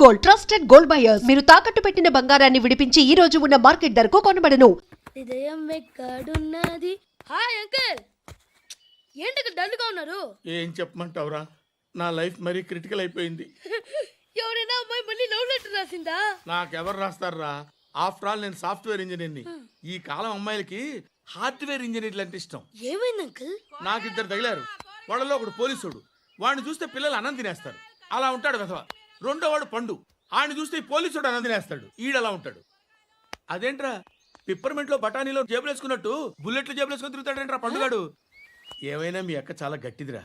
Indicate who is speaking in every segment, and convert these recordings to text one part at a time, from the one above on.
Speaker 1: Gold, trusted gold buyers. మీరు తాకట్టు పెట్టిన బంగారాన్ని విడిపించి ఈ రోజు ఉన్న మార్కెట్ ధరకు కొనబడను.
Speaker 2: హృదయం ఎక్కడున్నది? హాయ్ అంకుల్, ఏంటి డల్గా ఉన్నారు?
Speaker 3: ఏం చెప్పమంటావురా, నా లైఫ్ మరీ క్రిటికల్ అయిపోయింది.
Speaker 2: ఎవరైనా అమ్మాయి మళ్ళీ లవ్ లెటర్ రాసిందా?
Speaker 3: నాకెవరు రాస్తారా? ఆఫ్టర్ ఆల్ నేను సాఫ్ట్వేర్ ఇంజనీర్ని. ఈ కాలం అమ్మాయిలకి హార్డ్వేర్ ఇంజనీర్లు అంటే ఇష్టం.
Speaker 2: ఏమైంది అంకుల్?
Speaker 3: నాకు ఇద్దరు తగిలారు. వాళ్ళలో ఒకడు పోలీసుడు. వాడిని చూస్తే పిల్లలు అన్నం తినేస్తారు, అలా ఉంటాడు వెధవ. రెండో వాడు పండు. ఆడిని చూస్తే ఈ పోలీసుడు అన్నం తినేస్తాడు, ఈడలా ఉంటాడు. అదేంట్రా, పిప్పర్మెంట్ లో బఠానీలో జేబులు వేసుకున్నట్టు బుల్లెట్లు జేబులు వేసుకుని తిరుగుతాడేంట్రా పండుగాడు. ఏమైనా మీ అక్క చాలా గట్టిదిరా.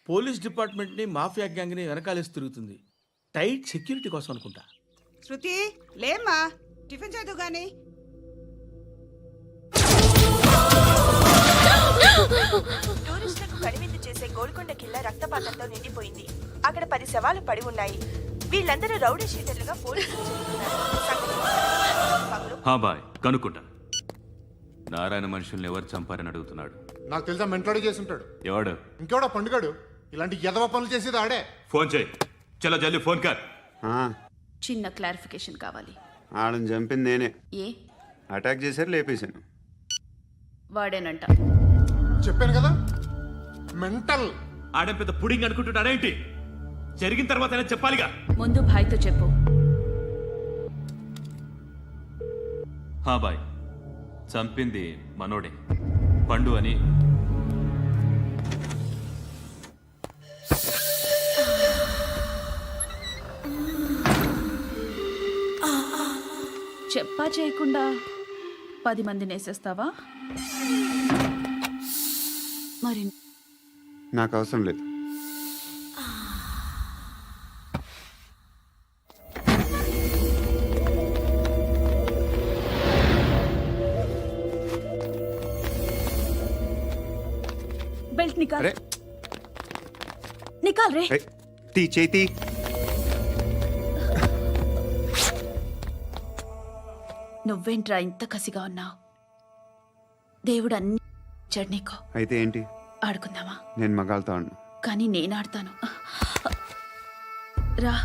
Speaker 3: పోలీస్ డిపార్ట్మెంట్ ని మాఫియా గ్యాంగ్ ని వెనకాలేసి తిరుగుతుంది. టైట్ సెక్యూరిటీ కోసం అనుకుంటా.
Speaker 4: శృతి లేమ్మా, టిఫిన్ చేద్దు గాని.
Speaker 5: టూరిస్టులకు కనువిందు చేసే గోల్కొండ కిల్లా రక్తపాతంతో నిండిపోయింది. అక్కడ 10 శవాలు పడి ఉన్నాయి. వీళ్ళందరూ రౌడీ షీటర్లుగా పోలీసులు
Speaker 6: బాయ్ కనుక్కుంటా. నారాయణ మనుషుల్ని ఎవరు చంపారని అడుగుతున్నాడు.
Speaker 7: నాకు తెలుసా, మెంటలాడి చేసి ఉంటాడు.
Speaker 6: ఎవడు?
Speaker 7: ఇంకెవడా పండుగాడు. ఇలాంటి ఎదవ పనులు చేసేది ఆడే.
Speaker 6: ఫోన్ చేయి. చలో జల్దీ ఫోన్ కర్.
Speaker 8: చిన్న క్లారిఫికేషన్ కావాలి.
Speaker 9: ఆడని చంపింది నేనే.
Speaker 8: ఏ
Speaker 9: అటాక్ చేశారు, లేపేశాను.
Speaker 8: వాడేనంట.
Speaker 7: చెప్పాను కదా, మెంటల్.
Speaker 6: ఆడే పెద్ద పుడింగ్ అనుకుంటున్నాడేంటి? జరిగిన తర్వాత చెప్పాలిగా.
Speaker 8: ముందు భాయ్తో చెప్పు.
Speaker 6: బాయ్, చంపింది మనోడే, పండు అని.
Speaker 8: చెప్పా చేయకుండా 10 మందిని వేసేస్తావా? మరి
Speaker 9: నాకు అవసరం లేదు.
Speaker 8: బెల్ట్ నికాల్. నికాల్ రే.
Speaker 9: తీ చేతి.
Speaker 8: నువ్వేంట్రా ఇంత కసిగా ఉన్నావు? దేవుడు అన్ని ఇచ్చాడు నీకు.
Speaker 9: అయితే ఏంటి?
Speaker 8: ఆడుకుందామా?
Speaker 9: నేను మగాళ్ళతో ఆడను.
Speaker 8: కానీ నేను ఆడతాను. రా.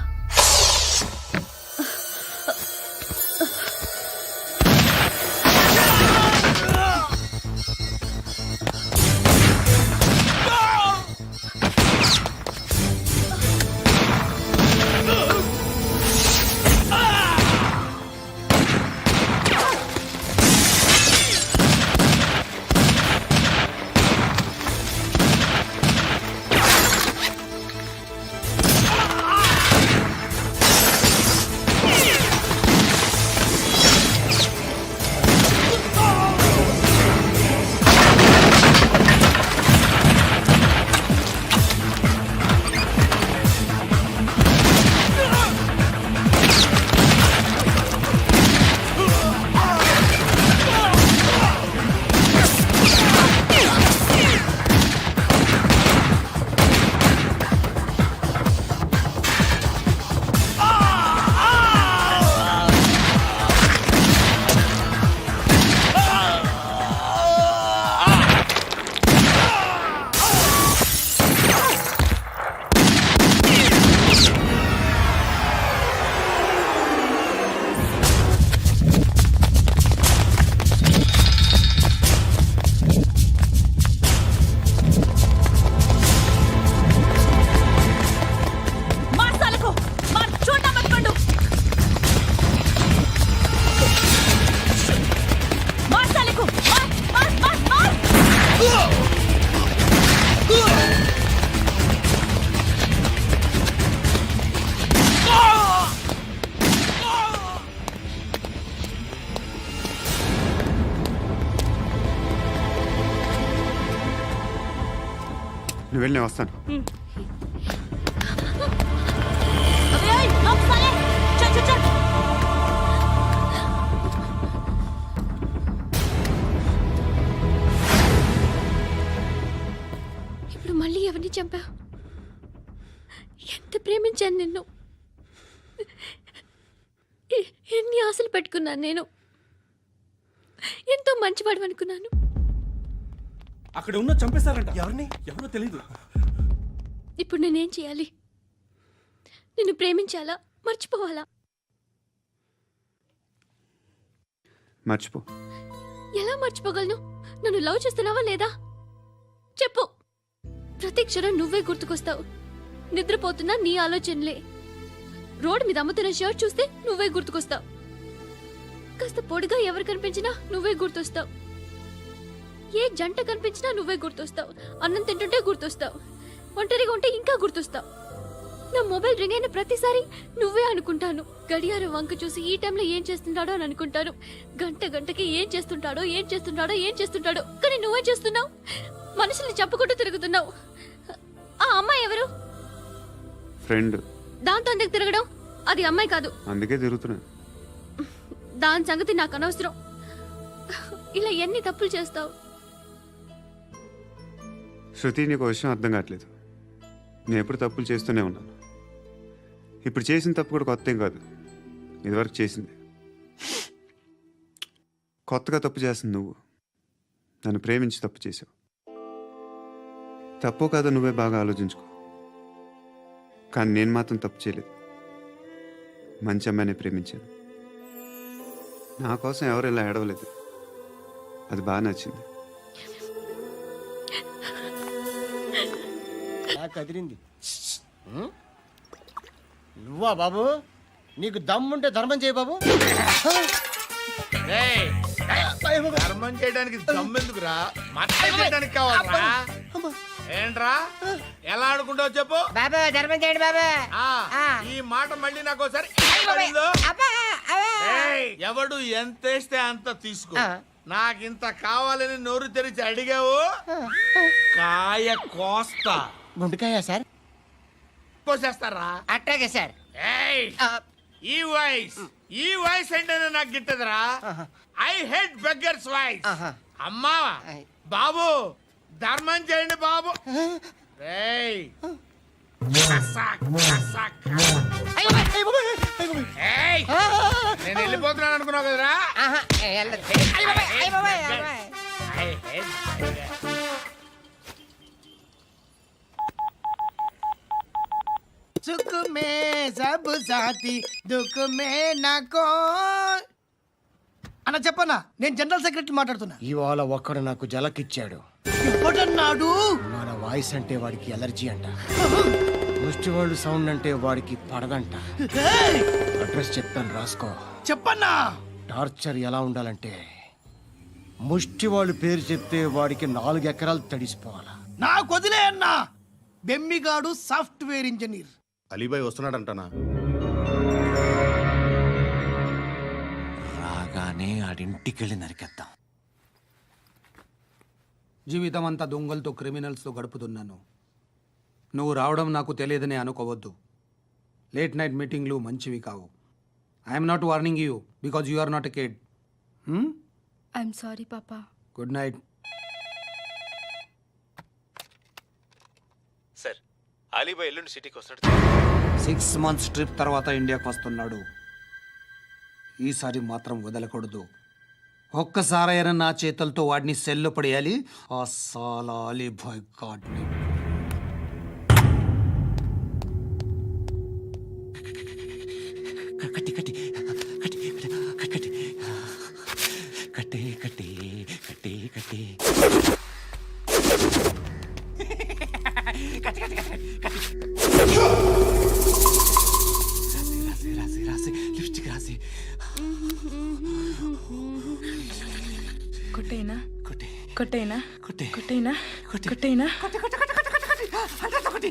Speaker 9: నువ్వు వెళ్ళి నేను వస్తాను.
Speaker 2: ఇప్పుడు మళ్ళీ ఎవరిని చంపా? ఎంత ప్రేమించాను నిన్ను, ఎన్ని ఆశలు పెట్టుకున్నాను నేను. ఎంతో మంచివాడు అనుకున్నాను.
Speaker 10: అక్కడ ఉన్న చంపేస్తారంట. ఎవరిని? ఎవరో తెలీదు.
Speaker 2: ఇప్పుడు నేనేం చేయాలి? నిన్ను ప్రేమించాలా మర్చిపోవాలా?
Speaker 9: మర్చిపో.
Speaker 2: ఎలా మర్చిపోగలను? నన్ను లవ్ చేస్తున్నావా లేదా చెప్పు. ప్రతి క్షణం నువ్వే గుర్తుకొస్తావు. నిద్రపోతున్నా నీ ఆలోచనలే. రోడ్డు మీద అమ్ముతున్న షర్ట్ చూస్తే నువ్వే గుర్తుకొస్తావు. కాస్త పొడిగా ఎవరు కనిపించినా నువ్వే గుర్తొస్తావు. ఏ జంట కనిపించినా నువ్వే గుర్తొస్తావు. అన్నం తింటుంటే గుర్తొస్తావు. ఒంటరిగా ఉంటే ఇంకా గుర్తొస్తావు. నా మొబైల్ రింగ్ అయిన ప్రతిసారి నువ్వే అనుకుంటాను. గడియారం వంక చూసి ఈ టైంలో ఏం చేస్తుంటాడో అని అనుకుంటాను. గంట గంటకి ఏం చేస్తుంటాడో కానీ నువ్వే చేస్తున్నావు. మనుషుల్ని చంపుకుంటూ తిరుగుతున్నావు. ఆ అమ్మాయి ఎవరు?
Speaker 9: ఫ్రెండ్.
Speaker 2: దాంతో ఎందుకు తిరగడం? అది అమ్మాయి కాదు.
Speaker 9: అందుకే తిరుగుతున్నా.
Speaker 2: దాని సంగతి నాకు అనవసరం. ఇలా ఎన్ని తప్పులు చేస్తావు?
Speaker 9: శృతి, నీకు విషయం అర్థం కావట్లేదు. నేను ఎప్పుడు తప్పులు చేస్తూనే ఉన్నాను. ఇప్పుడు చేసిన తప్పు కూడా కొత్త ఏం కాదు, ఇదివరకు చేసింది. కొత్తగా తప్పు చేస్తుంది నువ్వు. నన్ను ప్రేమించి తప్పు చేసావు. తప్పు కాదో నువ్వే బాగా ఆలోచించుకో. కానీ నేను మాత్రం తప్పు చేయలేదు. మంచి అమ్మాయిని ప్రేమించాను. నా కోసం ఎవరు ఇలా ఏడవలేదు. అది బాగా నచ్చింది.
Speaker 10: కదిరింది. నువ్వా బాబు? నీకు దమ్ముంటే ధర్మం చేయి బాబు.
Speaker 3: రేయ్, ధర్మం చేయడానికి దమ్మెందుకురా? మర్డర్ చేయడానికి కావాలరా? ఏంట్రా ఎలా ఆడుకుంటావు చెప్పు.
Speaker 10: బాబా ధర్మం చేయండి బాబా.
Speaker 3: ఈ మాట మళ్ళీ నాకు ఒకసారి ఎవడు ఎంత వేస్తే అంత తీసుకో. నాకింత కావాలని నోరు తెరిచి అడిగావు, కాయ కోస్తా.
Speaker 10: గుండెకాయ సార్?
Speaker 3: కోసేస్తారా?
Speaker 10: అట్టాగే సార్.
Speaker 3: ఈ వాయిస్ అంటేనే నాకు గిట్టదురా. I hate beggars voice. అమ్మా బాబు, ధర్మం చేయండి బాబు. రేయ్, నేను వెళ్ళిపోతున్నాను అనుకున్నావు కదరా.
Speaker 10: సుఖ మే సబ్ సాథీ దుఃఖ మే నాకో. అన్న చెప్పన్నా, నేను జనరల్ సెక్రటరీ మాట్లాడుతున్నా. ఇవాళ ఒక్కడు నాకు జలకిచ్చాడు. ఎవడన్నాడు? మన వాయిస్ అంటే వాడికి ఎలర్జీ అంట. ముష్టి వాళ్ళు సౌండ్ అంటే వాడికి పడదంట. అడ్రస్ చెప్తాను, రాసుకో. చెప్పన్నా. టార్చర్ ఎలా ఉండాలంటే ముష్టి వాళ్ళు పేరు చెప్తే వాడికి 4 ఎకరాలు తడిసిపోవాలా. నాకు వదిలే అన్నా. బెమ్మిగాడు సాఫ్ట్వేర్ ఇంజనీర్.
Speaker 7: అలీబాయ్ వస్తున్నాడంటనా?
Speaker 10: రాగానే ఆడింటికెళ్ళి నరికేద్దాం.
Speaker 11: జీవితం అంతా దొంగలతో, క్రిమినల్స్తో గడుపుతున్నాను. నువ్వు రావడం నాకు తెలియదని అనుకోవద్దు. లేట్ నైట్ మీటింగ్లు మంచివి కావు. I'm not warning you because you are not a kid.
Speaker 2: I'm sorry పాపా.
Speaker 11: Good night.
Speaker 10: సార్, అలీబాయ్ ఎల్లుండి సిటీకి వస్తాడు.
Speaker 11: 6 months ట్రిప్ తర్వాత ఇండియాకి వస్తున్నాడు. ఈసారి మాత్రం వదలకూడదు. ఒక్కసారైనా నా చేతులతో వాడిని సెల్లు పడేయాలి. ఆ సాలా అలీబాయ్ గాడ్ని.
Speaker 10: కట్టి కట్టి కట్టి కట్టి కట్టి కట్టి కట్టి కట్టి రాసి రాసి లిప్స్టిక్ రాసి
Speaker 8: కొట్టేనా
Speaker 10: కొట్టి
Speaker 8: కొట్టేనా
Speaker 10: కొట్టి
Speaker 8: కొట్టేనా
Speaker 10: కొట్టి
Speaker 8: కొట్టేనా
Speaker 10: కొట్టి కొట్టి కొట్టి కొట్టి కొట్టి అంటే కొట్టి.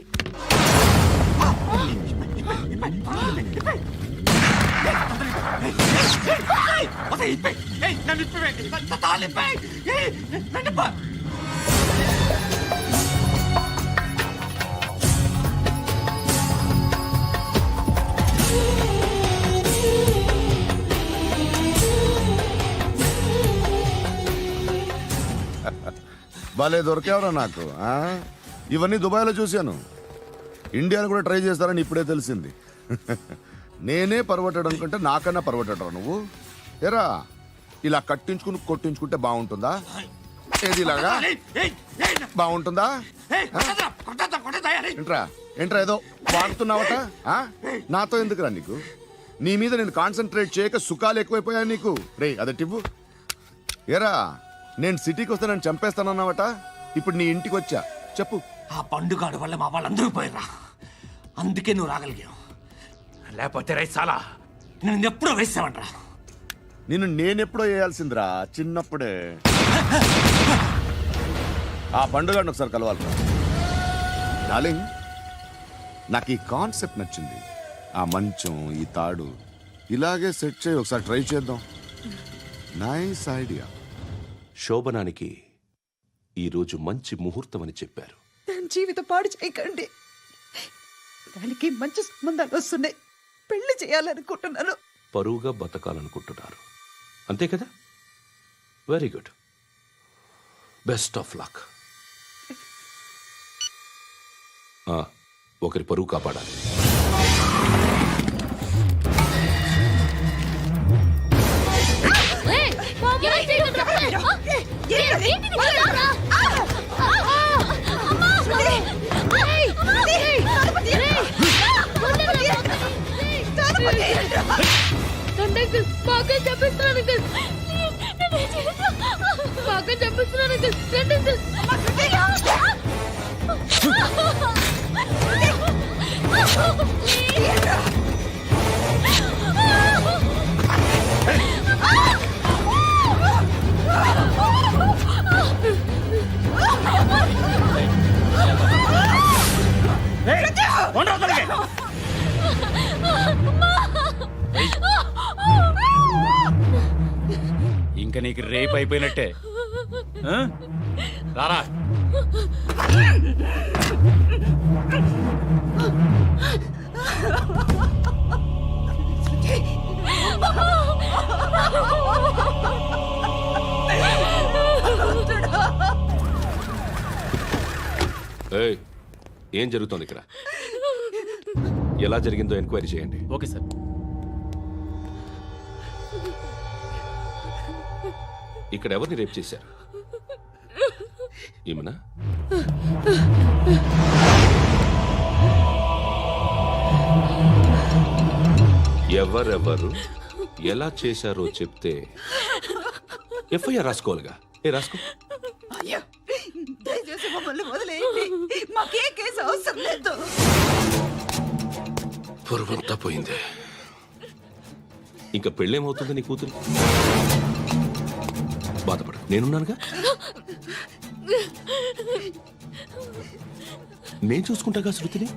Speaker 7: భలే దొరికేవరా నాకు. ఇవన్నీ దుబాయ్లో చూశాను. ఇండియాలో కూడా ట్రై చేస్తారని ఇప్పుడే తెలిసింది. నేనే పర్వటడం కంటే నాకన్నా పర్వటడరా నువ్వు. ఎరా ఇలా కట్టించుకుని కొట్టించుకుంటే బాగుంటుందా? ఏదిలాగా బాగుంటుందా ఏంట్రా ఏంట్రా ఏదో వాడుతున్నావట ఆ? నాతో ఎందుకురా నీకు నీ మీద నేను కాన్సన్ట్రేట్ చేయక సుఖాలు ఎక్కువైపోయా నీకు రే అదటివ్వు ఏరా నేను సిటీకి వస్తే నన్ను చంపేస్తానన్నావట ఇప్పుడు నీ ఇంటికి వచ్చా చెప్పు.
Speaker 10: ఆ పండుగాడు వల్ల మా వాళ్ళందరూ పోయిరా, అందుకే నువ్వు రాగలిగావు. లేకపోతే రైసాలా నేను ఎప్పుడో వేసావంట్రా.
Speaker 7: నిన్ను నేనెప్పుడో వేయాల్సిందిరా చిన్నప్పుడే. ఆ పండుగను ఒకసారి కలవాలి డార్లింగ్. నాకు ఈ కాన్సెప్ట్ నచ్చింది. ఆ మంచం ఈ తాడు ఇలాగే సెట్ చేయి, ఒకసారి ట్రై చేద్దాం. Nice idea.
Speaker 12: శోభనానికి ఈరోజు మంచి ముహూర్తం అని చెప్పారు.
Speaker 4: దాని జీవితం పాడు చేయకండి. దానికి మంచి సంబంధాలు వస్తున్నాయి, పెళ్లి చేయాలనుకుంటున్నాను.
Speaker 12: పరువుగా బతకాలనుకుంటున్నారు అంతే కదా? Very good, best of luck. ఒకరి పరువు కాపాడాలి.
Speaker 6: ఇంకా నీకు రేపు అయిపోయినట్టే. రారా
Speaker 12: ఏయ్, ఏం జరుగుతోంది ఇక్కడ? ఎలా జరిగిందో ఎంక్వైరీ చేయండి.
Speaker 6: Okay sir.
Speaker 12: ఇక్కడ ఎవరిని రేప్ చేశారు? ఈమెనా? ఎవరెవరు ఎలా చేశారో చెప్తే ఎఫ్ఐఆర్ రాసుకోవాలిగా. రాసుకో.
Speaker 4: దయచేసి మమ్మల్ని వదిలేయండి, మాకే కేసు అవసరం లేదు.
Speaker 12: పొరువంతా పోయింది. ఇంకా పెళ్ళేమవుతుంది నీ కూతురు? బాధపడు, నేనున్నానుగా. నేను చూసుకుంటాగా శృతిని.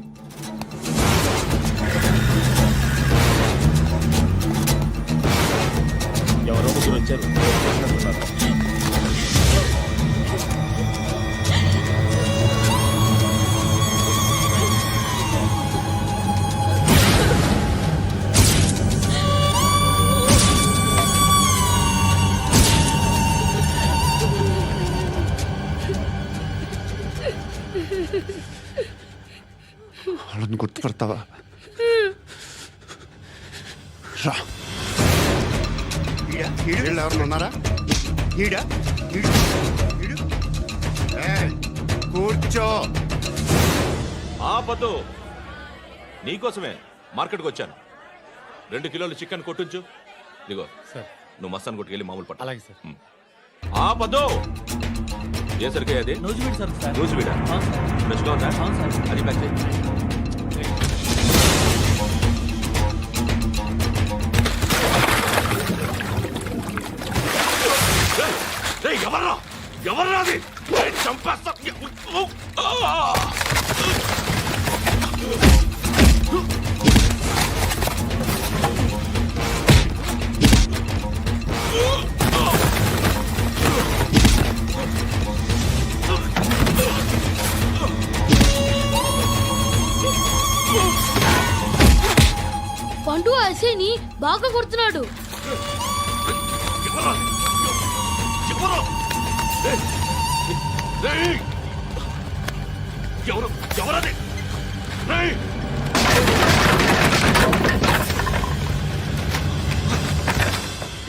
Speaker 6: ఎవరో ముగ్గురు వచ్చారు.
Speaker 9: వాళ్ళని గుర్తుపడతావా? రా. ఎవరు ఉన్నారా? కూర్చో.
Speaker 12: ఆపద్దు, నీకోసమే మార్కెట్కి వచ్చాను. 2 కిలోలు చికెన్ కొట్టించు. ఇదిగో
Speaker 6: సార్.
Speaker 12: నువ్వు మస్తాన్ కొట్టుకెళ్ళి మామూలు పట్టు.
Speaker 6: అలాగే సార్.
Speaker 12: ఆపద్దు. ఏ సరికే అది?
Speaker 6: నూజివీడు సార్.
Speaker 12: నూజివీడా? ఫ్రెష్గా ఉందా? అది ప్యాక్ చేయి. ఎవర్రా ఎవర్రా అది? చంపేస్తా.
Speaker 2: పండు అసేని బాగా కొడుతున్నాడు.
Speaker 12: ఎవరది?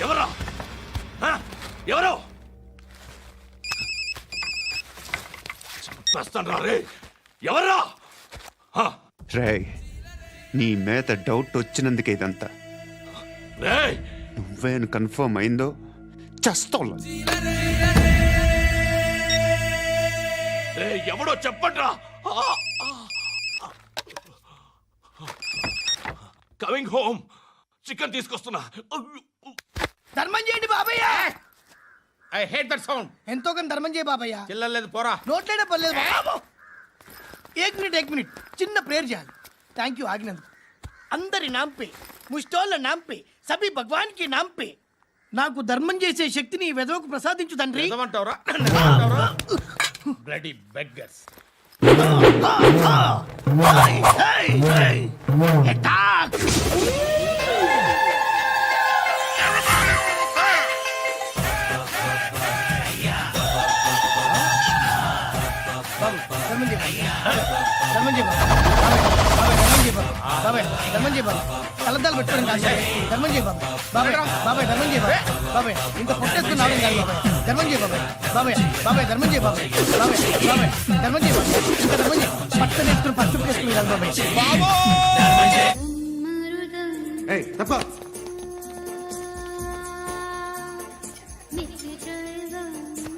Speaker 12: ఎవరా? ఎవరు? చంపేస్తాను రే. ఎవర్రా? హ,
Speaker 9: రేయ్, నీ మీద డౌట్ వచ్చినందుకే ఇదంతా.
Speaker 12: రేయ్,
Speaker 9: నువ్వేను కన్ఫర్మ్ అయిందో చస్తావు.
Speaker 12: రేయ్, ఎవడో చెప్పండ్రా. Coming home. చికెన్ తీసుకొస్తున్నా.
Speaker 10: ధర్మం చేయండి బాబయ్య.
Speaker 3: I hate that sound.
Speaker 10: ఎంతో కొంత ధర్మం చేయ బాబయ్య.
Speaker 3: చిల్లలేదు పోరా.
Speaker 10: నోట్లేనే పర్లేదు బాబు. ఏక్ మినిట్ చిన్న ప్రేయర్ చేయాలి. థ్యాంక్ యూ ఆగినందుకు. అందరి నాంపే, ముష్టోళ్ళ నాంపే, సభి భగవాన్ కి నాంపే నాకు ధర్మం చేసే శక్తిని ఈ వెదవకు ప్రసాదించు తండ్రి.
Speaker 3: నిజమంటావురా? Bloody beggars.
Speaker 10: ధర్మం చేయ బాబా. కలద్దాలు పెట్టుకోవడం కాదు ధర్మం చేయ బాబాయ్. ధర్మం చేయ బాబాయ్. ఇంత పొట్టేసుకుని రావడం కాదు బాబాయ్. ధర్మం చేయ బాబాయ్. ధర్మం చేయ బాబాయ్. ధర్మం చేయ ఇంకా ధర్మం చేయ. పట్టణ వేసుకుని పట్టు వేసుకుని కాదు బాబాయ్.
Speaker 9: తప్ప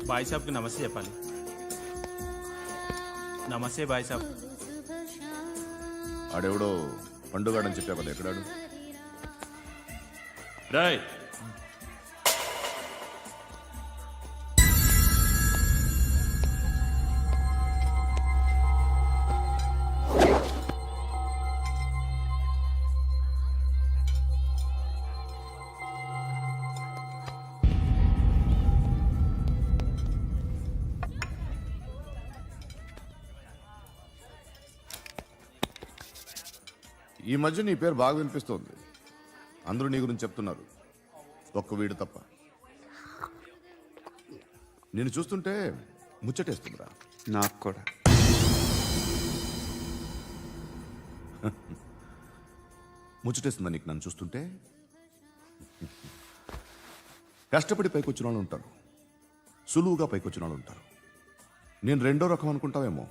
Speaker 13: బాయ్ సాబ్కి నమస్తే చెప్పాలి. నమస్తే బాయ్ సాబ్.
Speaker 7: ఆడెవడో పండుగాడని చెప్పా కదా, ఎక్కడాడు?
Speaker 6: రాయ్,
Speaker 7: ఈ మధ్య నీ పేరు బాగా వినిపిస్తోంది. అందరూ నీ గురించి చెప్తున్నారు, ఒక్క వీడు తప్ప. నేను చూస్తుంటే ముచ్చటేస్తుందిరా.
Speaker 9: నాకు కూడా.
Speaker 7: ముచ్చటేస్తుందా నీకు నన్ను చూస్తుంటే? కష్టపడి పైకొచ్చిన వాళ్ళు ఉంటారు, సులువుగా పైకొచ్చిన వాళ్ళు ఉంటారు. నేను రెండో రకం అనుకుంటావేమో,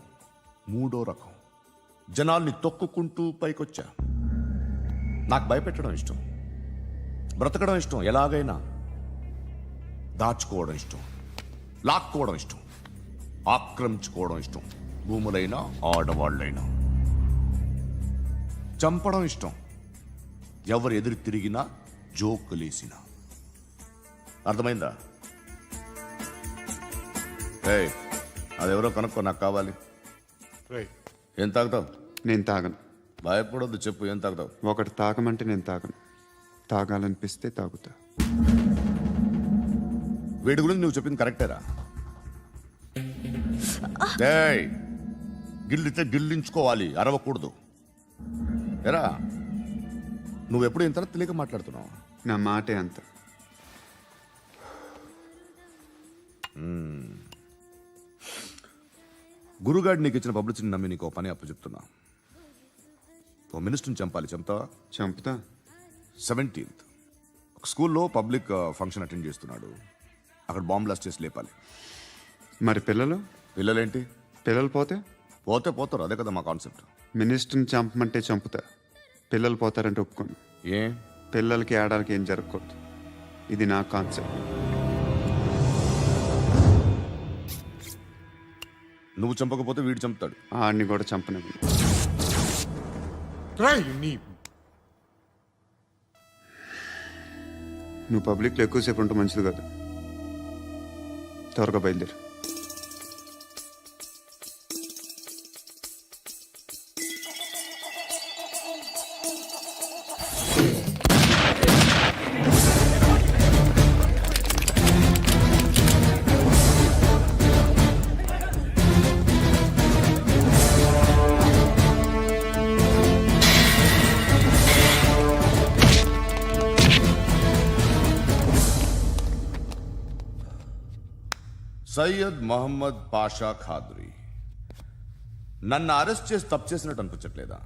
Speaker 7: మూడో రకం. జనాల్ని తొక్కుకుంటూ పైకొచ్చా. నాకు భయపెట్టడం ఇష్టం, బ్రతకడం ఇష్టం, ఎలాగైనా దాచుకోవడం ఇష్టం, లాక్కోవడం ఇష్టం, ఆక్రమించుకోవడం ఇష్టం. భూములైనా ఆడవాళ్ళైనా చంపడం ఇష్టం, ఎవరు ఎదురు తిరిగినా జోకులేసినా. అర్థమైందా? ఏయ్, అదెవరో కనుక్కో, నాకు కావాలి. ఏం తాగుతావు?
Speaker 9: నేను తాగను.
Speaker 7: భయపడొద్దు, చెప్పు ఏం తాగుతావు?
Speaker 9: ఒకటి తాగమంటే నేను తాగను. తాగాలనిపిస్తే తాగుతా.
Speaker 7: వీడి గురించి నువ్వు చెప్పింది కరెక్టేరా? ఏయ్, గిల్లితే గిల్లించుకోవాలి, అరవకూడదు. ఎరా, నువ్వెప్పుడు ఇంత తెలియక మాట్లాడుతున్నావు?
Speaker 9: నా మాటే అంత.
Speaker 7: గురుగాడు నీకు ఇచ్చిన పబ్లిసిటీని నమ్మి నీకు పని అప్పు చెప్తున్నా. ఓ మినిస్టర్ని చంపాలి, చంపుతావా?
Speaker 9: చంపుతా.
Speaker 7: 17th ఒక స్కూల్లో పబ్లిక్ ఫంక్షన్ అటెండ్ చేస్తున్నాడు, అక్కడ బాంబ్ బ్లాస్ట్ చేసి లేపాలి.
Speaker 9: మరి పిల్లలు?
Speaker 7: పిల్లలేంటి?
Speaker 9: పిల్లలు పోతే
Speaker 7: పోతే పోతారు, అదే కదా మా కాన్సెప్ట్.
Speaker 9: మినిస్టర్ని చంపమంటే చంపుతా, పిల్లలు పోతారంటే ఒప్పుకోను.
Speaker 7: ఏ?
Speaker 9: పిల్లలకి ఆడాలకి ఏం జరగకూడదు, ఇది నా కాన్సెప్ట్.
Speaker 7: నువ్వు చంపకపోతే వీడు చంపుతాడు.
Speaker 9: ఆడిని కూడా చంపనివ్వు. నువ్వు పబ్లిక్లో ఎక్కువసేపు ఉంటే మంచిది కాదు. త్వరగా బయలుదేరు.
Speaker 7: సయ్యద్ మహమ్మద్ పాషా ఖాద్రీ. నన్ను అరెస్ట్ చేసి తప్పు చేసినట్టు అనిపించట్లేదా?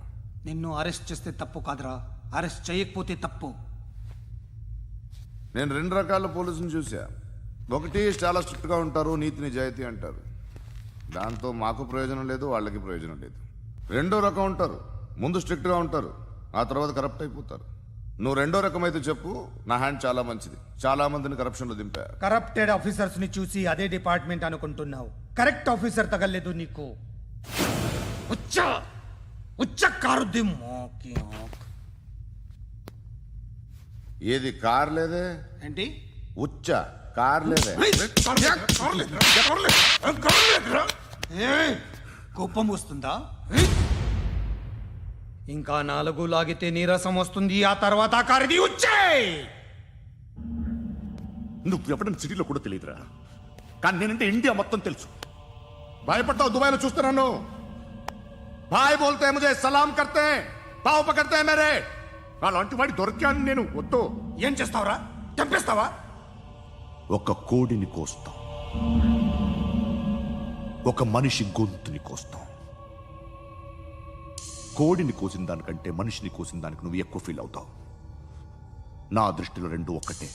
Speaker 11: నిన్ను అరెస్ట్ చేస్తే తప్పు కాదురా, అరెస్ట్ చేయకపోతే తప్పు.
Speaker 7: నేను 2 రకాల పోలీసుని చూసా. ఒకటి చాలా స్ట్రిక్ట్గా ఉంటారు, నీతి నిజాయితీ అంటారు. దాంతో మాకు ప్రయోజనం లేదు, వాళ్ళకి ప్రయోజనం లేదు. రెండో రకం ఉంటారు, ముందు స్ట్రిక్ట్గా ఉంటారు, ఆ తర్వాత కరప్ట్ అయిపోతారు. నువ్వు రెండో రకం అయితే చెప్పు. నా హ్యాండ్ చాలా మంచిది, చాలా మందిని కరప్షన్లో దింపా.
Speaker 11: కరప్టెడ్ ఆఫీసర్స్ ని చూసి అదే డిపార్ట్మెంట్ అనుకుంటున్నావు. కరెక్ట్ ఆఫీసర్ తగలేదు నీకు. ఉచ్చ కారుద్ది మోకి ఆంఖ్.
Speaker 7: ఏది కార్ లేదే
Speaker 11: ఏంటి?
Speaker 7: ఉచ్చ కార్ లేదే.
Speaker 11: కోపం వస్తుందా? ఇంకా 4 లాగితే నీరసం వస్తుంది. ఆ తర్వాత కారిది ఉచ్చే.
Speaker 7: నువ్వు ఎప్పుడైనా సిటీలో కూడా తెలియదురా, కానీ నేనంటే ఇండియా మొత్తం తెలుసు. భయపడతావు, దుబాయ్లో చూస్తున్నాను. భాయ్ బోల్తే ముజే సలాం కర్తే పావు పకర్తే మేరే. అలాంటి వాడి దొరికాను నేను. వద్దు.
Speaker 11: ఏం చేస్తావురా? చంపేస్తావా?
Speaker 7: ఒక కోడిని కోస్తాం, ఒక మనిషి గొంతుని కోస్తాం. కోడిని కోసిన దానికంటే మనిషిని కోసిన దానికి నువ్వు ఎక్కువ ఫీల్ అవుతావు. నా దృష్టిలో రెండు ఒక్కటే,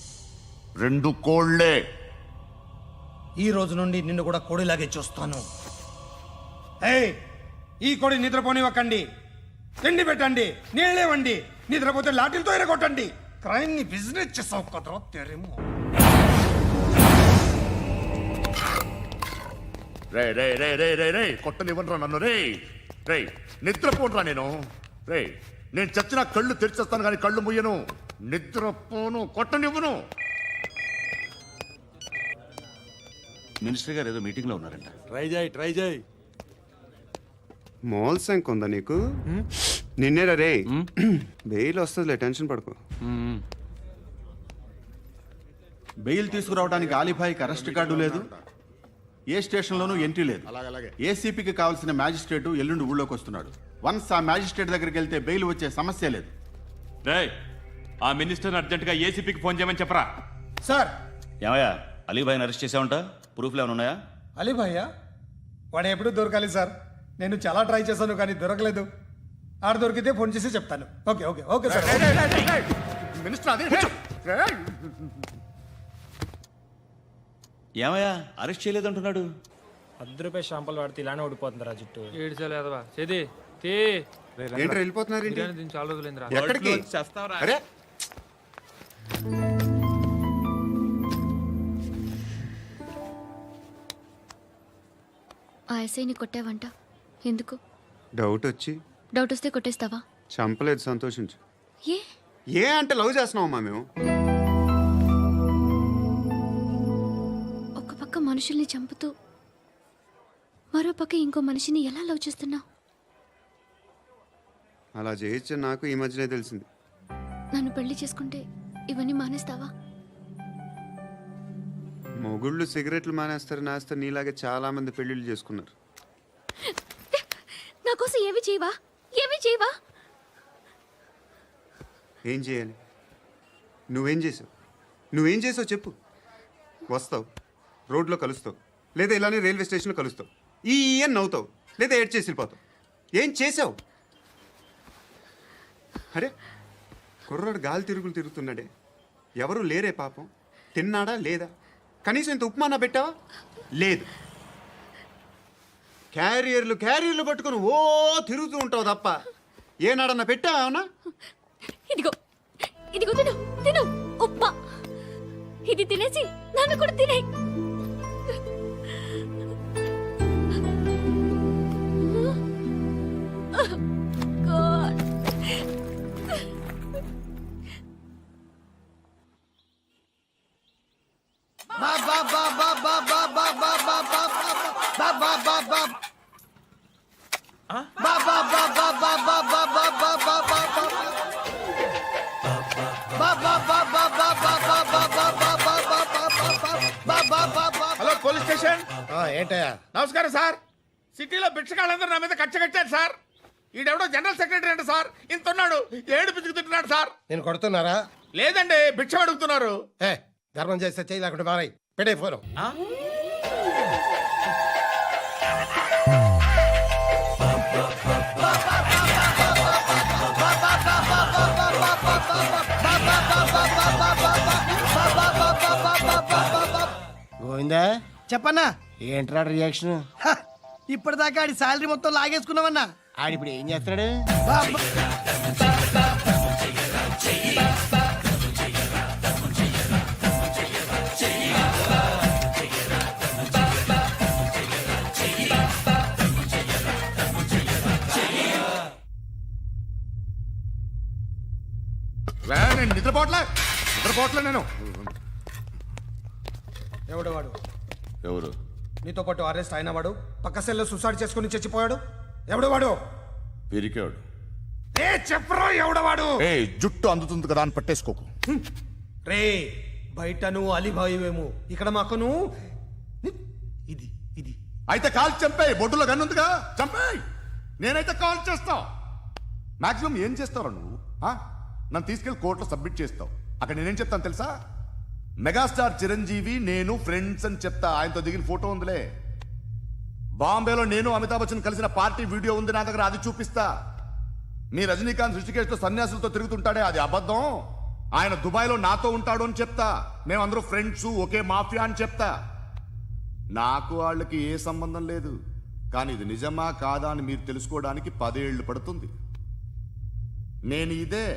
Speaker 7: రెండు కోళ్లే.
Speaker 11: ఈ రోజు నుండి నిన్ను కూడా కోడిలాగే చూస్తాను. ఏయ్, ఈ కోడి నిద్రపోనివ్వకండి. తిండి పెట్టండి, నీళ్ళేవండి. నిద్రపోతే లాఠీలతో ఎరగొట్టండి. క్రైమ్ ని బిజినెస్ చేసావు కదరా తెరేమో.
Speaker 7: రే రే రే రే రే రే కొట్టనివ్వనరా నన్ను. రే రే నిద్రపోనరా నేను. రే నేను చచ్చిన కళ్ళు తెరిచేస్తాను కానీ కళ్ళు ముయ్యను. నిద్రపోను, కొట్టనివ్వను.
Speaker 6: మినిస్టర్ గారు ఏదో మీటింగ్లో ఉన్నారంట.
Speaker 13: ట్రై చేయి.
Speaker 9: మోల్ సంక్ ఉందా నీకు? నిన్నేరా రే. బెయిల్ వస్తుందిలే, టెన్షన్ పడుకో.
Speaker 13: బెయిల్ తీసుకురావడానికి ఆలిభాయికి అరెస్ట్ కార్డు లేదు, ఏ స్టేషన్లోనూ ఎంట్రీ లేదు. ఏసీపీకి కావాల్సిన మ్యాజిస్ట్రేటు ఎల్లుండి ఊళ్ళోకి వస్తున్నాడు. వన్స్ ఆ మ్యాజిస్ట్రేట్ దగ్గరికి వెళ్తే బెయిల్ వచ్చే సమస్య లేదు.
Speaker 6: రేయ్, ఆ మినిస్టర్ని అర్జెంటుగా ఏసీపీకి ఫోన్ చేయమని చెప్పరా.
Speaker 11: సార్.
Speaker 6: ఏమయ్యా, అలీభాయిని అరెస్ట్ చేసావంట? ప్రూఫ్లు ఏమైనా ఉన్నాయా?
Speaker 11: అలీ భయ్యా వాడు ఎప్పుడు దొరకాలి సార్. నేను చాలా ట్రై చేశాను కానీ దొరకలేదు. ఆడ దొరికితే ఫోన్ చేసి చెప్తాను. Okay okay okay sir.
Speaker 7: Minister అదే.
Speaker 6: ఏమయ్యా, అరెస్ట్ చేయలేదంటున్నాడు.
Speaker 13: ₹10 షాంపులు వాడితే ఇలానే ఓడిపోతుంది రా జుట్టు.
Speaker 9: ఏంటి వెళ్ళిపోతున్నారు?
Speaker 13: చాలా రోజులైందిరా.
Speaker 9: ఎక్కడికి? అరే
Speaker 2: ఆ ఎస్ఐని కొట్టావంట. ఎందుకు?
Speaker 9: డౌట్ వచ్చి.
Speaker 2: డౌట్ వస్తే కొట్టేస్తావా?
Speaker 9: చంపలేదు, సంతోషించు.
Speaker 2: ఏ
Speaker 9: ఏ అంటే లవ్ చేస్తున్నావమ్మా మేము.
Speaker 2: ఒక పక్క మనుషుల్ని చంపుతూ మరో పక్క ఇంకో మనిషిని ఎలా లవ్ చేస్తున్నావు?
Speaker 9: అలా చేయొచ్చు నాకు ఈ మధ్యనే తెలిసింది.
Speaker 2: నన్ను పెళ్లి చేసుకుంటే ఇవన్నీ మానేస్తావా?
Speaker 9: మొగుళ్ళు సిగరెట్లు మానేస్తారు, నాస్తారు. నీలాగే చాలా మంది పెళ్లిళ్ళు చేసుకున్నారు.
Speaker 2: నా కోసం ఏమి చేయవా? ఏమి చేయవా?
Speaker 9: ఏం చేయాలి? నువ్వేం చేసావు? నువ్వేం చేసావు చెప్పు. వస్తావు, రోడ్లో కలుస్తావు, లేదా ఇలానే రైల్వే స్టేషన్లో కలుస్తావు. ఈ అని నవ్వుతావు, లేదా ఏడ్ చేసి వెళ్ళిపోతావు. ఏం చేసావు? అరే కుర్రాడు గాలి తిరుగుతున్నాడే. ఎవరు లేరే పాపం. తిన్నాడా లేదా? కనీసం ఇంత ఉప్మానా పెట్టావా? లేదు. క్యారియర్లు పట్టుకొని ఓ తిరుగుతూ ఉంటావు తప్ప ఏనాడన్నా పెట్టావా? అవునా?
Speaker 2: ఇదిగో ఇదిగో తిను తిను ఉప్మా. ఇది తినేసి నన్ను కూడా తినే.
Speaker 3: Hello police station.
Speaker 10: ఏంటయ్యా?
Speaker 3: నమస్కారం సార్. సిటీలో భిక్షగాళ్ళందరూ నా మీద కక్ష కట్టారు సార్. ఈడెవడో జనరల్ సెక్రటరీ అంట సార్. ఇంత ఉన్నాడు, 7 పిచ్చుకు తింటున్నాడు సార్.
Speaker 10: నేను కొడుతున్నారా?
Speaker 3: లేదండి, భిక్ష అడుగుతున్నారు.
Speaker 10: ధర్మం చేస్తే చేయి లేకుండా మారాయి. పెట్టే ఫోను. గోవిందా
Speaker 4: చెప్పన్నా.
Speaker 10: ఏంట్రా రియాక్షన్? ఇప్పటిదాకా ఆడి శాలరీ మొత్తం లాగేసుకున్నామన్నా ఆడిప్పుడు ఏం చేస్తున్నాడు?
Speaker 7: నేను నిద్రపోవట్లే నేను.
Speaker 11: ఎవడు వాడు?
Speaker 7: ఎవరు?
Speaker 11: నీతో పాటు అరెస్ట్ అయిన వాడు, పక్క సెల్లో సూసైడ్ చేసుకుని చచ్చిపోయాడు. ఎవడు వాడు?
Speaker 7: పిరికాడు.
Speaker 11: ఏ చెప్పరా ఎవడవాడు?
Speaker 7: ఏ జుట్టు అందుతుంది కదా అని పట్టేసుకోకు.
Speaker 11: రే బయట నువ్వు అలీబాయివేమో, ఇక్కడ మాకు నువ్వు ఇది ఇది
Speaker 7: అయితే కాల్ చంపేయి. బొడ్డులో గన్నుందిగా చంపేయి. నేనైతే కాల్ చేస్తా. మాక్సిమం ఏం చేస్తావు నువ్వు? నన్ను తీసుకెళ్లి కోర్టులో సబ్మిట్ చేస్తావు. అక్కడ నేనేం చెప్తాను తెలుసా? మెగాస్టార్ చిరంజీవి నేను ఫ్రెండ్స్ అని చెప్తా. ఆయనతో దిగిన ఫోటో ఉందిలే. బాంబేలో నేను అమితాబ్ బచ్చన్ కలిసిన పార్టీ వీడియో ఉంది నా దగ్గర, అది చూపిస్తా. మీ రజనీకాంత్ ఋషికేశ్తో సన్యాసులతో తిరుగుతుంటాడే, అది అబద్ధం. ఆయన దుబాయ్లో నాతో ఉంటాడు అని చెప్తా. మేమందరూ ఫ్రెండ్స్, ఒకే మాఫియా అని చెప్తా. నాకు వాళ్ళకి ఏ సంబంధం లేదు. కానీ ఇది నిజమా కాదా అని మీరు తెలుసుకోవడానికి 10 ఏళ్ళు పడుతుంది. నేను ఇదే,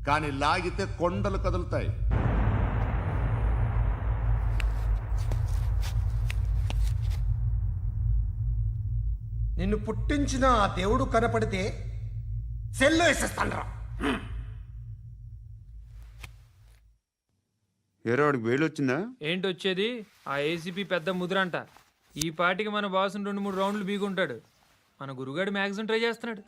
Speaker 7: కానీ లాగితే కొండలు కదులుతాయి.
Speaker 11: నిన్ను పుట్టించిన ఆ దేవుడు కనపడితే సెల్లో వేసేస్తానరా.
Speaker 9: ఏరో వాడికి వేలు వచ్చిందా?
Speaker 14: ఏంటి వచ్చేది? ఆ ఏసీపీ పెద్ద ముద్రంట. ఈ పాటికి మన బాసుని 2-3 రౌండ్లు బీగుంటాడు. మన గురుగాడు మ్యాగజైన్ ట్రై చేస్తున్నాడు.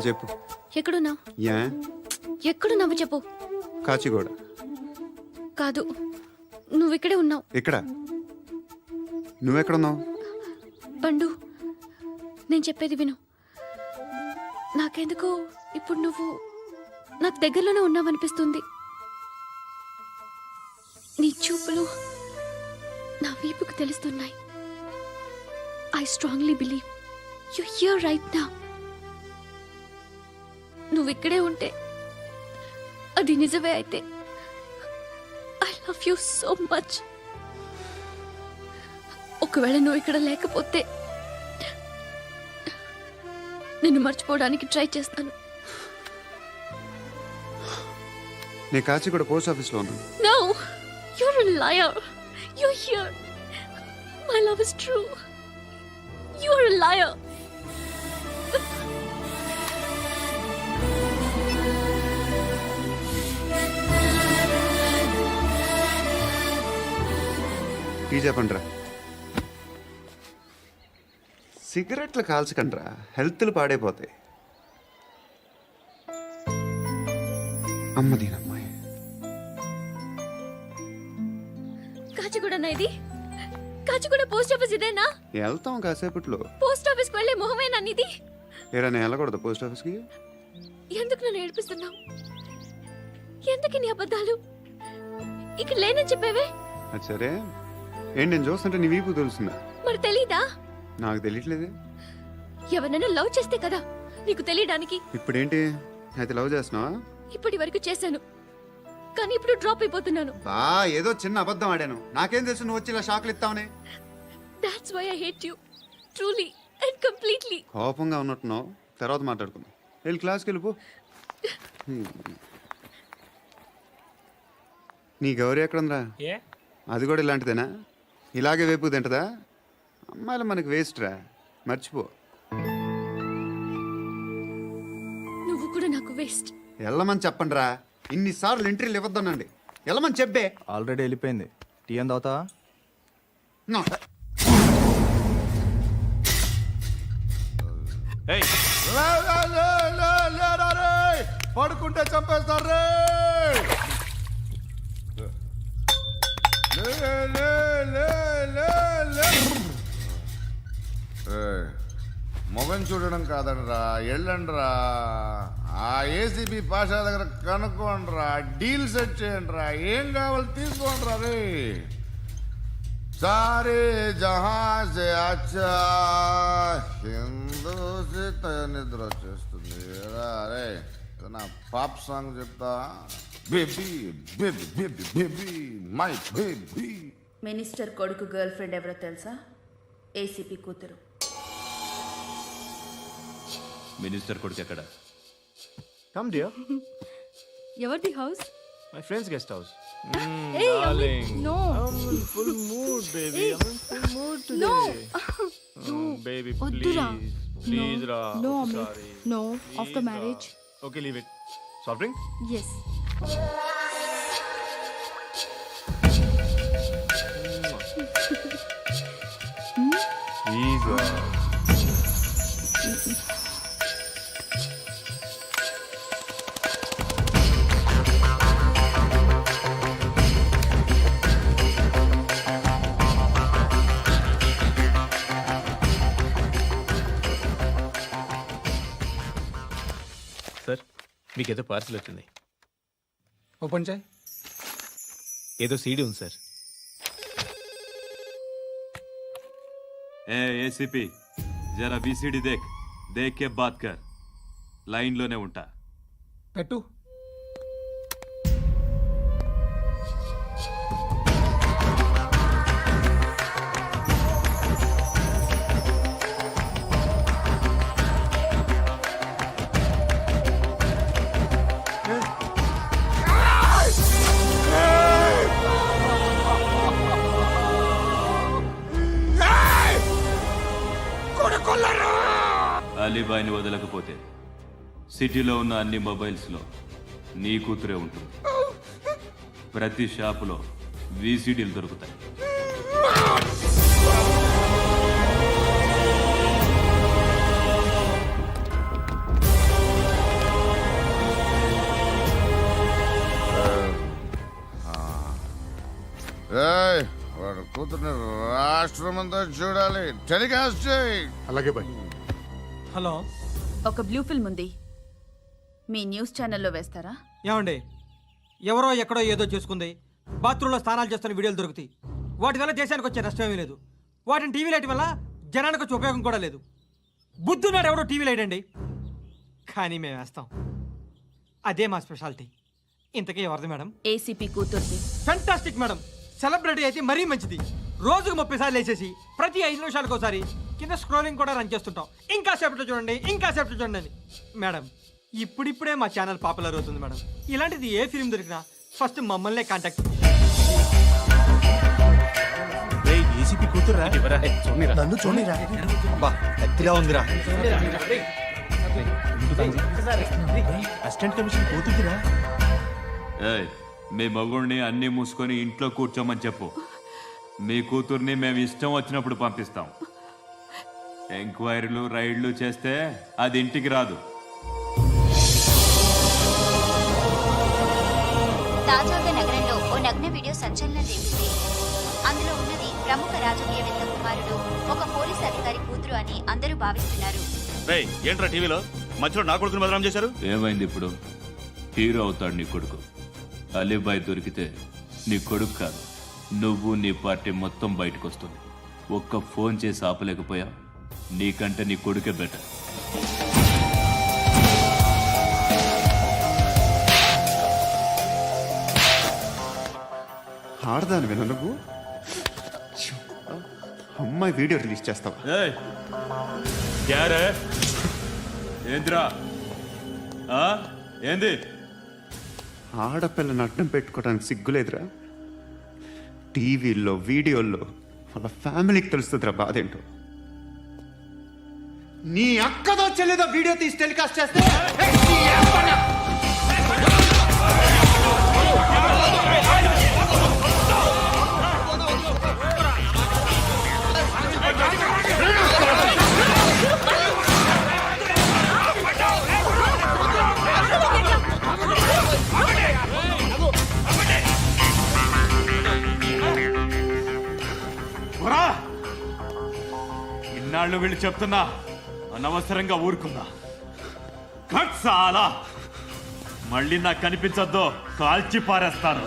Speaker 9: చెప్పు.
Speaker 2: ఎక్కడున్నావు?
Speaker 9: యా
Speaker 2: ఎక్కడున్నావు చెప్పు.
Speaker 9: కాచిగూడ.
Speaker 2: కాదు, నువ్వు ఇక్కడే ఉన్నావు.
Speaker 9: ఇక్కడ నువ్వెక్కడున్నావు?
Speaker 2: పండు, నేను చెప్పేది విను. నాకెందుకో ఇప్పుడు నువ్వు నాకు దగ్గరలోనే ఉన్నావనిపిస్తుంది. నీ చూపులు నా వీపుకు తెలుస్తున్నాయి. I strongly believe you here right now. నువ్వు ఇక్కడే ఉంటే అది నిజమే అయితే I love you so much. ఒకవేళ నువ్వు ఇక్కడ లేకపోతే నిన్ను మర్చిపోవడానికి ట్రై చేస్తాను.
Speaker 9: నేను కాచిగూడ పోస్ట్ ఆఫీస్లో ఉన్నాను.
Speaker 2: No, you're a liar. You're here. My love is true. You're a liar.
Speaker 9: Tea చెప్పండిరా. సిగరెట్లు కాల్చకండ్రా, హెల్త్లు పాడైపోతాయి. అమ్మదీనమ్మాయి.
Speaker 2: కాచిగూడనా ఇది? కాచిగూడ పోస్ట్ ఆఫీస్ ఇదేనా?
Speaker 9: వెళ్తాం కాసేపట్లో.
Speaker 2: పోస్ట్ ఆఫీస్కి వెళ్ళే మొహమేనా నీది?
Speaker 9: ఏరా నేను వెళ్ళకూడదు పోస్ట్ ఆఫీస్కి?
Speaker 2: ఎందుకు నన్ను ఏడిపిస్తున్నావు? ఎందుకు నీ అబద్ధాలు? ఇక్కడ లేనని చెప్పేవే.
Speaker 9: అది సరే, ఏంటి నేను చూస్తుంటే నీ వీపు తెలుస్తుందా?
Speaker 2: మరి తెలీదా?
Speaker 9: నాకు తెలియట్లేదే.
Speaker 2: ఎవరైనా లవ్ చేస్తే కదా నీకు తెలియడానికి.
Speaker 9: ఇప్పుడేంటి అయితే లవ్ చేస్తున్నావా?
Speaker 2: ఇప్పటి వరకు చేశాను, కానీ ఇప్పుడు డ్రాప్ అయిపోతున్నాను.
Speaker 9: ఏదో చిన్న అబద్ధం ఆడాను. నాకేం తెలుసు నువ్వు వచ్చి ఇలా షాక్లు ఇస్తావని.
Speaker 2: That's why I hate you. Truly and completely.
Speaker 9: కోపంగా ఉన్నట్టున్నావు, తర్వాత మాట్లాడుకుందాం. వెళ్ళి క్లాస్కి వెళ్ళిపో. నీ గౌరీ ఎక్కడుందిరా? అది కూడా ఇలాంటిదేనా? ఇలాగే వేపు తింటదా? అమ్మాయిలు మనకి వేస్ట్ రా, మర్చిపో.
Speaker 2: నువ్వు కూడా నాకు వేస్ట్.
Speaker 9: వెళ్ళమని చెప్పండి రా. ఇన్నిసార్లు ఎంట్రీలు ఇవ్వద్దనండి. వెళ్ళమని చెప్పే.
Speaker 13: ఆల్రెడీ వెళ్ళిపోయింది. టీ అని తాగుతావా?
Speaker 7: పడుకుంటే చంపేస్తారు. మొగం చూడడం కాదండ్రా, వెళ్ళండ్రా. ఆ ఏసీబీ పాషా దగ్గర కనుక్కోండ్రా, డీల్ సెట్ చేయండిరా, ఏం కావాలి తీసుకోండిరా. రే సారే జహాజే అచ్చా హిందూ నిద్ర వచ్చేస్తుంది. అరే నా పాప్ సాంగ్ చెప్తా. Baby baby baby baby my baby.
Speaker 8: Minister కొడుకు గర్ల్ ఫ్రెండ్ ఎవరో తెలుసా? ఏసీపీ కూతురు.
Speaker 6: మినిస్టర్ కొడుకు ఎక్కడ?
Speaker 10: Come dear.
Speaker 2: ఎవరిది house?
Speaker 10: My friends guest house.
Speaker 2: No
Speaker 10: full mood baby. Full mood
Speaker 2: no
Speaker 10: baby
Speaker 2: వద్దురా.
Speaker 10: ప్లీజ్ రా.
Speaker 2: No no after marriage.
Speaker 10: Okay leave it. Soft drink.
Speaker 2: Yes.
Speaker 10: Is
Speaker 11: sir మీకేదో parcel వచ్చింది. Open చేయి. ఏదో CD ఉంది sir.
Speaker 6: ఏ ACP జరా VCD దేక్, దేక్ కే బాత్ కర్. లైన్లోనే ఉంటా.
Speaker 11: పెట్టు.
Speaker 6: అలీబాయిని వదలకపోతే సిటీలో ఉన్న అన్ని మొబైల్స్లో నీ కూతురే ఉంటుంది. ప్రతి షాపులో వీసీడీలు దొరుకుతాయి.
Speaker 7: వాడు కూతుర్ని రాష్ట్రమంతా చూడాలి. టెలికాస్ట్ చేయి.
Speaker 10: అలాగే బాయ్.
Speaker 11: హలో,
Speaker 8: ఒక బ్లూ ఫిల్మ్ ఉంది, మీ న్యూస్ ఛానల్లో వేస్తారా?
Speaker 11: ఏమండి, ఎవరో ఎక్కడో ఏదో చేసుకుంది, బాత్రూంలో స్నానాలు చేస్తున్న వీడియోలు దొరుకుతాయి. వాటి వల్ల దేశానికి వచ్చే నష్టమేమీ లేదు. వాటిని టీవీ లైట్ వల్ల జనానికి వచ్చే ఉపయోగం కూడా లేదు. బుద్ధున్నాడు ఎవడో టీవీ లైట్ అండి, కానీ మేము వేస్తాం. అదే మా స్పెషాలిటీ. ఇంతకీ ఎవరిది మేడం?
Speaker 8: ఏసీపీ కూతుర్ది.
Speaker 11: Fantastic madam. సెలబ్రిటీ అయితే మరీ మంచిది. రోజుకు 30 సార్లు వేసేసి ప్రతి 5 నిమిషాలకు ఒకసారి కింద స్క్రోలింగ్ కూడా రన్ చేస్తుంటాం. ఇంకా సేపట్లో చూడండి, ఇంకా సేపట్లో చూడండి అని. మేడం, ఇప్పుడిప్పుడే మా ఛానల్ పాపులర్ అవుతుంది మేడం. ఇలాంటిది ఏ ఫిల్మ్ దొరికినా ఫస్ట్ మమ్మల్నే కాంటాక్ట్.
Speaker 10: ఏసీపీ కూతురా? నన్ను చూడరా. బా ఎత్తిగా ఉందిరా. అసిస్టెంట్ కమిషన్ కూతురురా.
Speaker 6: ఏయ్, మీ మగుడిని అన్నీ మూసుకొని ఇంట్లో కూర్చోమని చెప్పు. మీ కూతుర్ని మేము ఇష్టం వచ్చినప్పుడు పంపిస్తాం. ఎంక్వైరీలు రైడ్లు చేస్తే అది ఇంటికి రాదు.
Speaker 2: తాజాగా నగరంలో ఓ నగ్న వీడియో సంచలనం రేపింది. అందులో ఉన్నది ప్రముఖ రాజకీయవేత్త కుమారుడు, ఒక పోలీస్ అధికారి కూతురు అని అందరూ భావిస్తున్నారు.
Speaker 12: ఏంట్రా టీవీలో మధ్యలో నా కొడుకుని బదనాం చేశారు?
Speaker 6: ఏమైంది ఇప్పుడు? హీరో అవుతాడు నీ కొడుకు. అలీబాయ్ దొరికితే నీ కొడుకు కాదు, నువ్వు నీ పార్టీ మొత్తం బయటకు వస్తుంది. ఒక్క ఫోన్ చేసి ఆపలేకపోయా? నీకంటే నీ కొడుకే బెటర్.
Speaker 9: ఆడదాని విన నువ్వు అమ్మాయి వీడియో రిలీజ్ చేస్తావా?
Speaker 6: ఏంద్రా ఏంది?
Speaker 9: ఆడపిల్లని అడ్డం పెట్టుకోవడానికి సిగ్గులేదురా? టీవీల్లో వీడియోల్లో వాళ్ళ ఫ్యామిలీకి తెలుస్తుందిరా బాధేంటో. నీ అక్కదో చెల్లిదో వీడియో తీసి టెలికాస్ట్ చేస్తే
Speaker 6: వాళ్ళు వీళ్ళు చెప్తున్నా అనవసరంగా ఊరుకున్నా. కట్ చాలా మళ్ళీ నాకు కనిపించొద్దు, కాల్చి పారేస్తాను.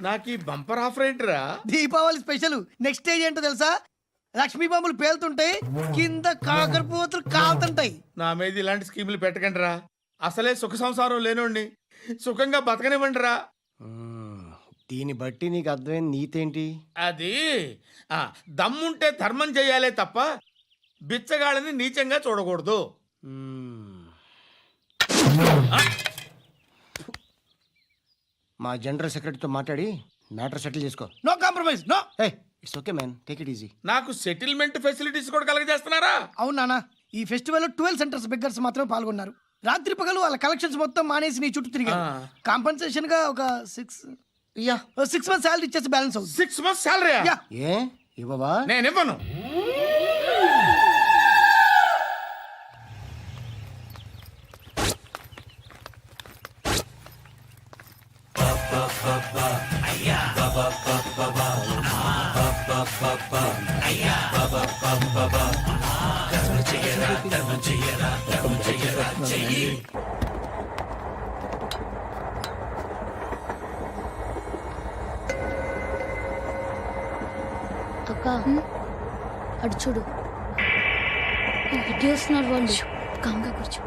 Speaker 3: నాకు ఈ బంపర్ ఆఫర్ ఏంటిరా?
Speaker 10: దీపావళి స్పెషల్. నెక్స్ట్ స్టేజ్ ఏంటో తెలుసా? లక్ష్మీ బాంబులు పేలుతుంటాయి, కింద కాకరపువ్వతులు కాలుతుంటాయి.
Speaker 3: నా మీద ఇలాంటి స్కీములు పెట్టకండి రా. అసలే సుఖ సంసారం లేనోడిని సుఖంగా బతకనివ్వండి రా.
Speaker 10: దీన్ని బట్టి నీకు అర్థమైన నీతేంటి?
Speaker 3: అది దమ్ముంటే ధర్మం చెయ్యాలే తప్ప బిచ్చగాళ్ళని నీచంగా చూడకూడదు.
Speaker 10: మా జనరల్ సెక్రటరీతో మాట్లాడి మ్యాటర్ సెటిల్ చేసుకో. No compromise, no. It's okay man, take it easy.
Speaker 3: నాకు సెటిల్మెంట్ ఫెసిలిటీస్ కూడా కలగజేస్తున్నారా?
Speaker 10: అవును నాన్న, ఈ ఫెస్టివల్ 12 సెంటర్స్ బెగ్గర్స్ మాత్రమే పాల్గొన్నారు. రాత్రి పగలు వాళ్ళ కలెక్షన్స్ మొత్తం మానేసి నీ చుట్టూ తిరిగారు. కాంపన్సేషన్ గా ఒక 6 months శాలరీ ఇచ్చేసి బ్యాలెన్స్ అవుతుంది.
Speaker 3: 6 months శాలరీ?
Speaker 10: ఏ ఇవ్వవా?
Speaker 3: నేను ఇవ్వను.
Speaker 2: అక్క అటు చూడు, ఇటు వస్తున్నారు వాళ్ళు. కాంగా కూర్చో.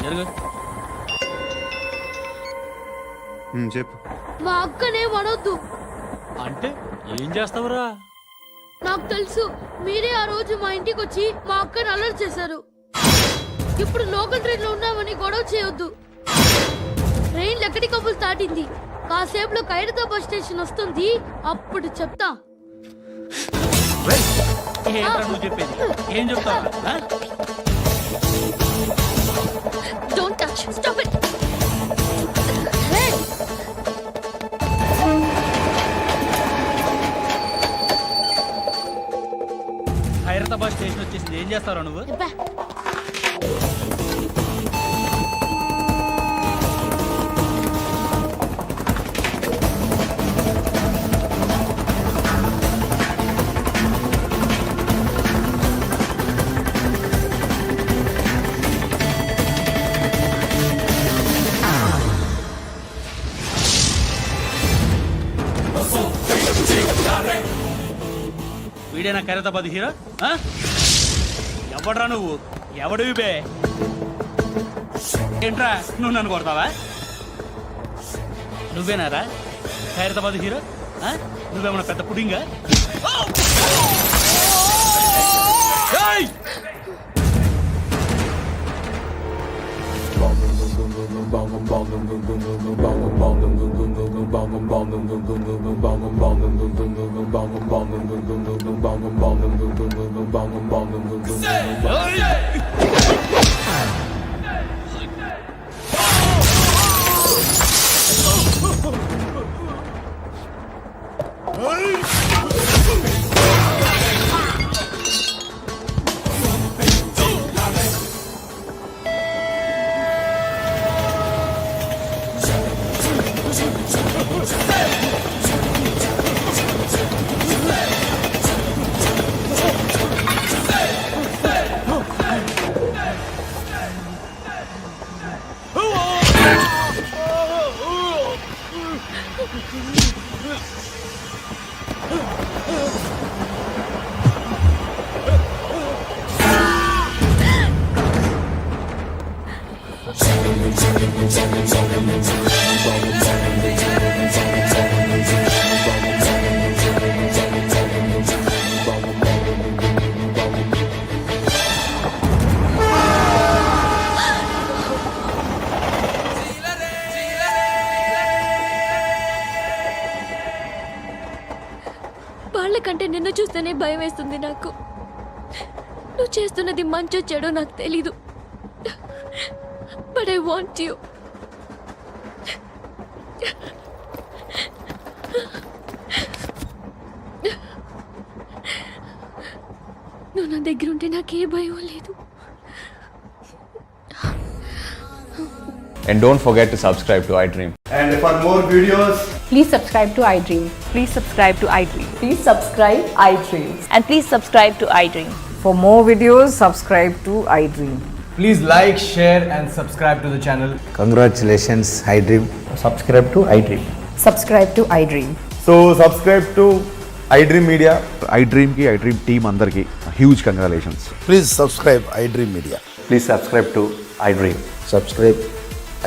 Speaker 14: జరుగు.
Speaker 9: చెప్పు.
Speaker 2: మా అక్కనే వడొద్దు.
Speaker 14: అంటే ఏం చేస్తావురా?
Speaker 2: నాకు తెలుసు, మీరే ఆ రోజు మా ఇంటికి వచ్చి మా అక్కని అల్లరి చేశారు. ఇప్పుడు లోకల్ ట్రైన్ లో ఉన్నామని గొడవ చేయొద్దు. ట్రైన్ లక్కడి కబుల్ దాటింది. కాసేపులో ఖైరతాబాద్ స్టేషన్ వస్తుంది, అప్పుడు చెప్తా.
Speaker 14: నువ్వు చెప్పేది ఏం చెప్తావు?
Speaker 2: Don't touch. Stop it.
Speaker 14: Khairatabad station వచ్చేసింది, ఏం చేస్తావు నువ్వు? వీడేనా ఖైరతాబాద్ హీరో? ఎవడ్రా నువ్వు? ఎవడివి బే? ఏంట్రా నువ్వు నన్ను కొడతావా? నువ్వేనారా ఖైరతాబాద్ హీరో? నువ్వేమన్నా పెద్ద పుడింగా?
Speaker 2: వాళ్ళకంటే నిన్ను చూస్తేనే భయం వేస్తుంది నాకు. నువ్వు చేస్తున్నది మంచో చెడో నాకు తెలీదు, బట్ ఐ వాంట్ యూ. నువ్వు నా దగ్గర ఉంటే నాకే భయం లేదు.
Speaker 6: And don't forget to subscribe to iDream.
Speaker 13: And for more videos,
Speaker 8: Please subscribe to iDream.
Speaker 5: Please subscribe to iDream.
Speaker 8: Please subscribe iDream.
Speaker 5: And please subscribe to iDream.
Speaker 8: For more videos, subscribe to iDream.
Speaker 10: Please like, share and subscribe to the channel.
Speaker 9: Congratulations iDream.
Speaker 10: Subscribe to iDream.
Speaker 8: Subscribe to iDream.
Speaker 7: So subscribe to iDream media. iDream కి iDream team అందరికి huge congratulations. Please subscribe iDream media.
Speaker 9: Please subscribe to iDream.
Speaker 7: Subscribe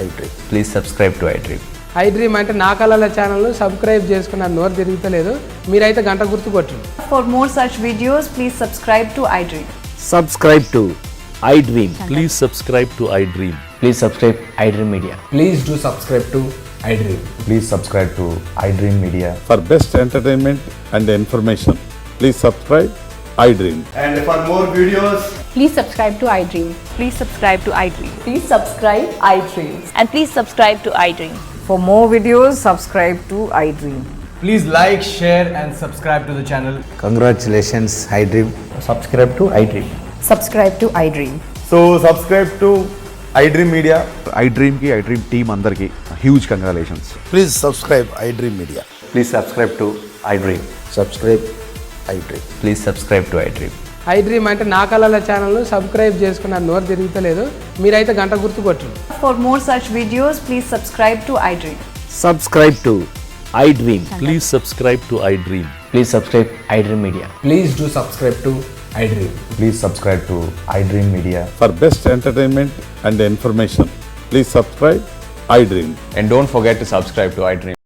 Speaker 7: iDream.
Speaker 6: Please subscribe to iDream.
Speaker 14: iDream అంటే నా కళల channel subscribe చేసుకున్న నోరు తిరుగుతలేదు. మీరైతే గంట గుర్తు కొట్టండి.
Speaker 8: For more such videos, please subscribe to iDream.
Speaker 6: Subscribe to iDream. Please subscribe to iDream. Please subscribe iDream Media.
Speaker 10: Please do subscribe to iDream.
Speaker 7: Please subscribe to iDream media.
Speaker 13: for best entertainment and information, please subscribe iDream. And for more videos,
Speaker 8: Please subscribe to iDream.
Speaker 5: Please subscribe to iDream.
Speaker 8: Please subscribe iDream.
Speaker 5: And please subscribe to iDream.
Speaker 8: For more videos, subscribe to iDream.
Speaker 10: Please like, share and subscribe to the channel.
Speaker 9: Congratulations iDream.
Speaker 10: Subscribe to iDream.
Speaker 8: Subscribe to iDream.
Speaker 7: So subscribe to iDream media. iDream కి iDream team అందరికి huge congratulations. Please subscribe iDream media.
Speaker 9: Please subscribe to iDream.
Speaker 7: Subscribe iDream.
Speaker 6: Please subscribe to iDream.
Speaker 14: iDream అంటే నా కళల channel subscribe చేసుకున్న నోరు తిరుగుతలేదు. మీరైతే గంట గుర్తు కొట్టండి.
Speaker 8: For more such videos, please subscribe to iDream.
Speaker 6: Subscribe to iDream. Please subscribe to iDream. Please subscribe iDream Media.
Speaker 10: Please do subscribe to iDream.
Speaker 7: Please subscribe to iDream media.
Speaker 13: for best entertainment and information, please subscribe iDream.
Speaker 6: And don't forget to subscribe to iDream.